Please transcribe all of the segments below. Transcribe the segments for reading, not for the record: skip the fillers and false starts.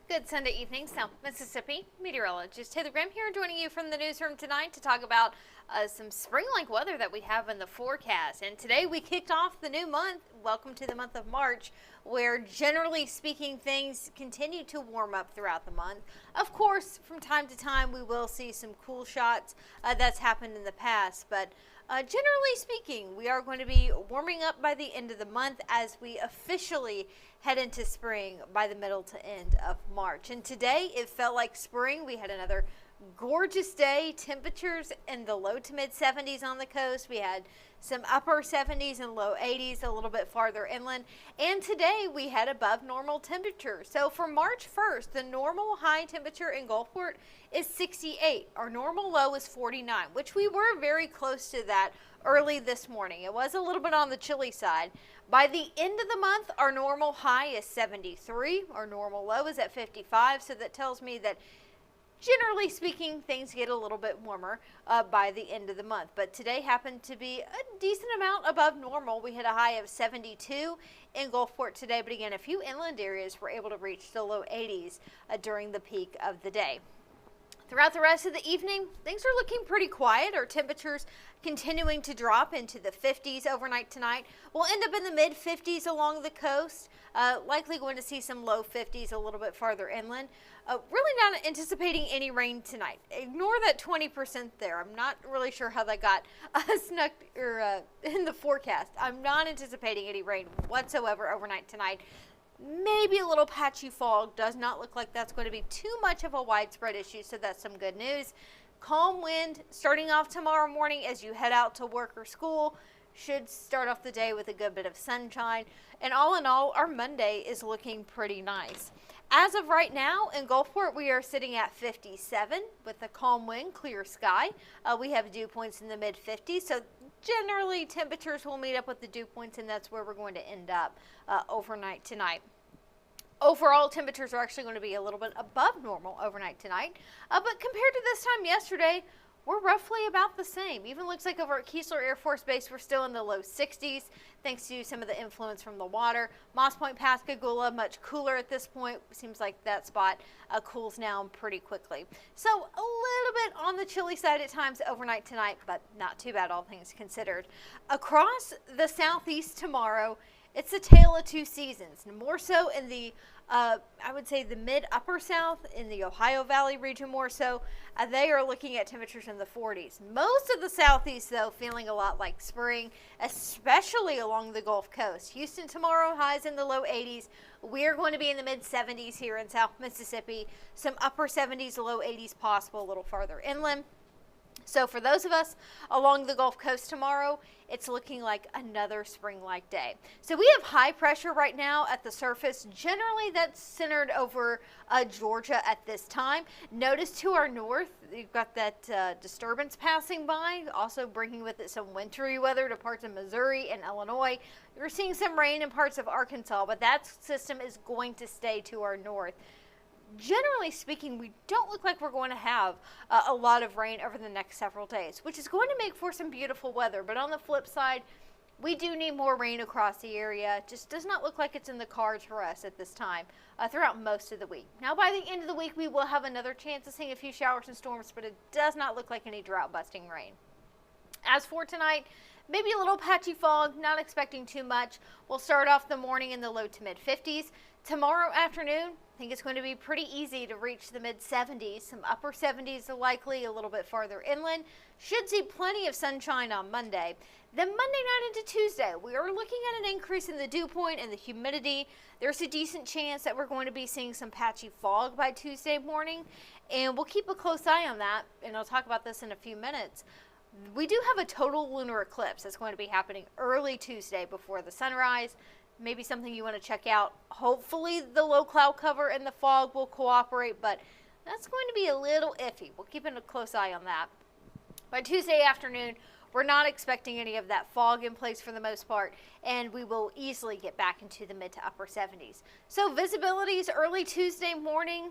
Good Sunday evening, South Mississippi. Meteorologist Taylor Graham here, joining you from the newsroom tonight to talk about some spring-like weather that we have in the forecast. And today we kicked off the new month. Welcome to the month of March, where generally speaking things continue to warm up throughout the month. Of course, from time to time we will see some cool shots. That's happened in the past, but generally speaking, we are going to be warming up by the end of the month as we officially head into spring by the middle to end of March. And today it felt like spring. We had another gorgeous day. Temperatures in the low to mid 70s on the coast. We had some upper 70s and low 80s a little bit farther inland. And today we had above normal temperatures. So for March 1st, the normal high temperature in Gulfport is 68. Our normal low is 49, which we were very close to that early this morning. It was a little bit on the chilly side. By the end of the month, our normal high is 73. Our normal low is at 55. So that tells me that generally speaking, things get a little bit warmer by the end of the month. But today happened to be a decent amount above normal. We hit a high of 72 in Gulfport today. But again, a few inland areas were able to reach the low 80s during the peak of the day. Throughout the rest of the evening, things are looking pretty quiet. Our temperatures continuing to drop into the 50s overnight tonight. We'll end up in the mid 50s along the coast. Likely going to see some low 50s a little bit farther inland. Really not anticipating any rain tonight. Ignore that 20% there. I'm not really sure how that got snuck or in the forecast. I'm not anticipating any rain whatsoever overnight tonight. Maybe a little patchy fog. Does not look like that's going to be too much of a widespread issue, so that's some good news. Calm wind starting off tomorrow morning as you head out to work or school. Should start off the day with a good bit of sunshine. And all in all, our Monday is looking pretty nice. As of right now in Gulfport, we are sitting at 57 with a calm wind, clear sky. We have dew points in the mid 50s, so generally temperatures will meet up with the dew points, and that's where we're going to end up overnight tonight. Overall, temperatures are actually going to be a little bit above normal overnight tonight, but compared to this time yesterday, we're roughly about the same. Even looks like over at Keesler Air Force Base, we're still in the low 60s, thanks to some of the influence from the water. Moss Point, Pascagoula, much cooler at this point. Seems like that spot cools down pretty quickly. So a little bit on the chilly side at times overnight tonight, but not too bad, all things considered. Across the southeast tomorrow, it's a tale of two seasons, more so in the I would say the mid-upper south, in the Ohio Valley region more so. They are looking at temperatures in the 40s. Most of the southeast, though, feeling a lot like spring, especially along the Gulf Coast. Houston tomorrow, highs in the low 80s. We're going to be in the mid-70s here in South Mississippi. Some upper 70s, low 80s possible a little farther inland. So for those of us along the Gulf Coast tomorrow, it's looking like another spring-like day. So we have high pressure right now at the surface. Generally, that's centered over Georgia at this time. Notice to our north, you've got that disturbance passing by, also bringing with it some wintry weather to parts of Missouri and Illinois. We're seeing some rain in parts of Arkansas, but that system is going to stay to our north. Generally speaking, we don't look like we're going to have a lot of rain over the next several days, which is going to make for some beautiful weather. But on the flip side, we do need more rain across the area. Just does not look like it's in the cards for us at this time throughout most of the week. Now, by the end of the week, we will have another chance of seeing a few showers and storms, but it does not look like any drought-busting rain. As for tonight, maybe a little patchy fog, not expecting too much. We'll start off the morning in the low to mid 50s. Tomorrow afternoon, I think it's going to be pretty easy to reach the mid 70s. Some upper 70s are likely, a little bit farther inland. Should see plenty of sunshine on Monday. Then Monday night into Tuesday, we are looking at an increase in the dew point and the humidity. There's a decent chance that we're going to be seeing some patchy fog by Tuesday morning, and we'll keep a close eye on that, and I'll talk about this in a few minutes. We do have a total lunar eclipse that's going to be happening early Tuesday before the sunrise. Maybe something you want to check out. Hopefully the low cloud cover and the fog will cooperate, but that's going to be a little iffy. We'll keep a close eye on that. By Tuesday afternoon, we're not expecting any of that fog in place for the most part, and we will easily get back into the mid to upper 70s. So visibility is early Tuesday morning,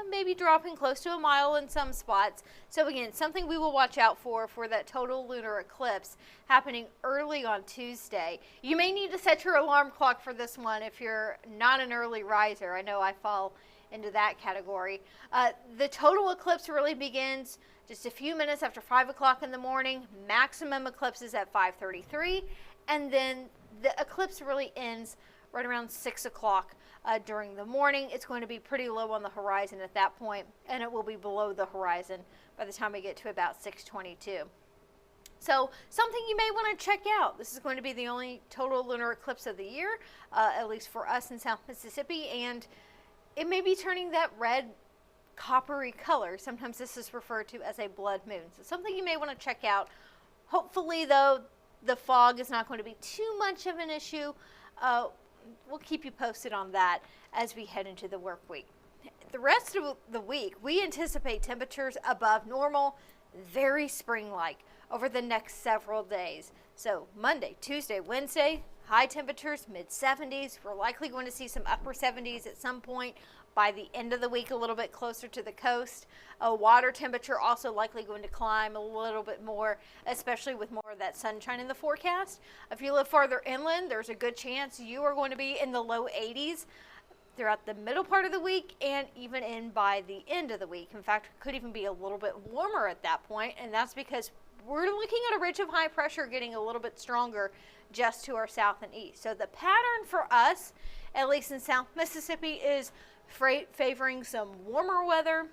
maybe dropping close to a mile in some spots. So again, something we will watch out for that total lunar eclipse happening early on Tuesday. You may need to set your alarm clock for this one if you're not an early riser. I know I fall into that category. The total eclipse really begins just a few minutes after 5 o'clock in the morning. Maximum eclipse is at 5:33, and then the eclipse really ends right around 6 o'clock during the morning. It's going to be pretty low on the horizon at that point, and it will be below the horizon by the time we get to about 6:22. So something you may want to check out. This is going to be the only total lunar eclipse of the year, at least for us in South Mississippi, and it may be turning that red coppery color. Sometimes this is referred to as a blood moon. So something you may want to check out. Hopefully, though, the fog is not going to be too much of an issue. We'll keep you posted on that as we head into the work week. The rest of the week, we anticipate temperatures above normal, very spring-like, over the next several days. So Monday, Tuesday, Wednesday, high temperatures, mid-70s. We're likely going to see some upper 70s at some point by the end of the week, a little bit closer to the coast. Water temperature also likely going to climb a little bit more, especially with more of that sunshine in the forecast. If you live farther inland, there's a good chance you are going to be in the low 80s throughout the middle part of the week and even in by the end of the week. In fact, it could even be a little bit warmer at that point, and that's because we're looking at a ridge of high pressure getting a little bit stronger just to our south and east. So the pattern for us, at least in South Mississippi, is favoring some warmer weather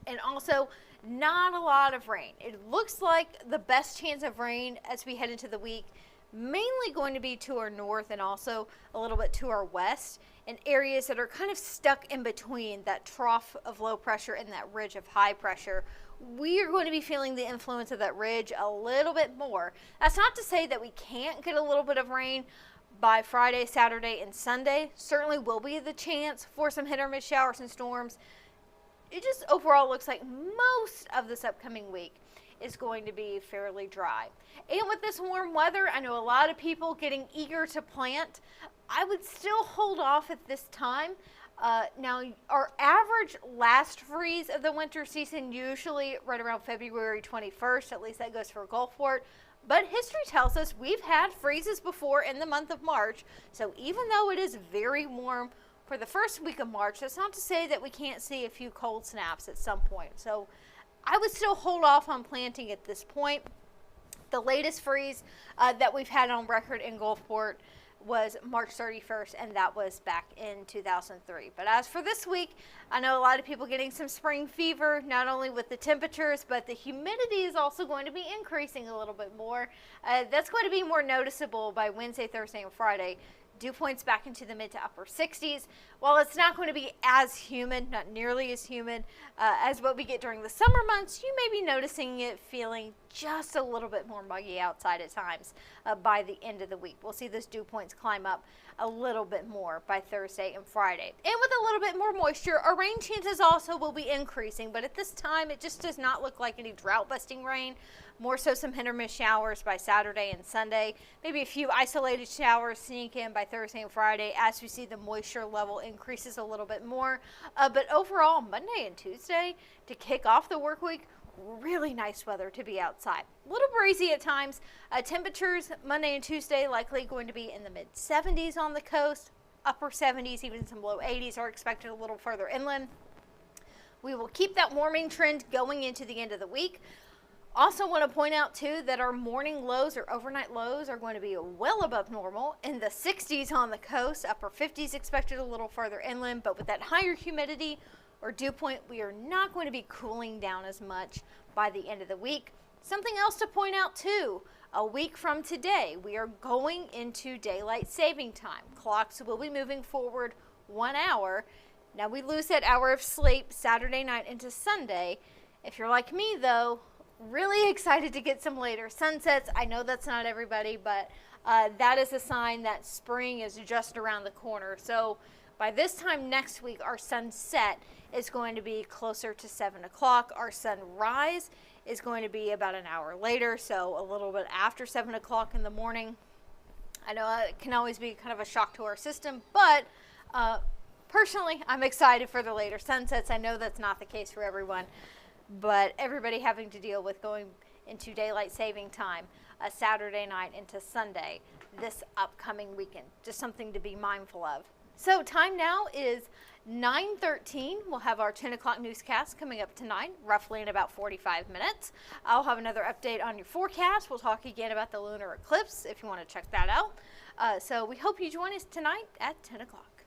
and also not a lot of rain. It looks like the best chance of rain as we head into the week mainly going to be to our north and also a little bit to our west, in areas that are kind of stuck in between that trough of low pressure and that ridge of high pressure. We are going to be feeling the influence of that ridge a little bit more. That's not to say that we can't get a little bit of rain by Friday, Saturday, and Sunday. Certainly will be the chance for some hit or miss showers and storms. It just overall looks like most of this upcoming week is going to be fairly dry. And with this warm weather, I know a lot of people getting eager to plant. I would still hold off at this time. Now, our average last freeze of the winter season, usually right around February 21st, at least that goes for Gulfport. But history tells us we've had freezes before in the month of March. So even though it is very warm for the first week of March, that's not to say that we can't see a few cold snaps at some point. So I would still hold off on planting at this point. The latest freeze that we've had on record in Gulfport was March 31st, and that was back in 2003. But as for this week, I know a lot of people getting some spring fever, not only with the temperatures, but the humidity is also going to be increasing a little bit more. That's going to be more noticeable by Wednesday, Thursday, and Friday. Dew points back into the mid to upper 60s. While it's not going to be as humid, not nearly as humid as what we get during the summer months, you may be noticing it feeling just a little bit more muggy outside at times by the end of the week. We'll see those dew points climb up a little bit more by Thursday and Friday. And with a little bit more moisture, our rain chances also will be increasing, but at this time it just does not look like any drought busting rain. More so some hit or miss showers by Saturday and Sunday. Maybe a few isolated showers sneak in by Thursday and Friday as we see the moisture level increases a little bit more. But overall, Monday and Tuesday to kick off the work week, really nice weather to be outside. A little breezy at times. Temperatures Monday and Tuesday likely going to be in the mid 70s on the coast. Upper 70s, even some low 80s are expected a little further inland. We will keep that warming trend going into the end of the week. Also want to point out too that our morning lows or overnight lows are going to be well above normal in the 60s on the coast, upper 50s expected a little further inland, but with that higher humidity or dew point, we are not going to be cooling down as much by the end of the week. Something else to point out too, a week from today, we are going into daylight saving time. Clocks will be moving forward 1 hour. Now we lose that hour of sleep Saturday night into Sunday. If you're like me though, really excited to get some later sunsets. I know that's not everybody, but that is a sign that spring is just around the corner. So by this time next week, our sunset is going to be closer to 7 o'clock. Our sunrise is going to be about an hour later, so a little bit after 7 o'clock in the morning. I know it can always be kind of a shock to our system, but personally, I'm excited for the later sunsets. I know that's not the case for everyone, but everybody having to deal with going into daylight saving time Saturday night into Sunday this upcoming weekend. Just something to be mindful of. So time now is 9:13. We'll have our 10 o'clock newscast coming up tonight, roughly in about 45 minutes. I'll have another update on your forecast. We'll talk again about the lunar eclipse if you want to check that out. So we hope you join us tonight at 10 o'clock.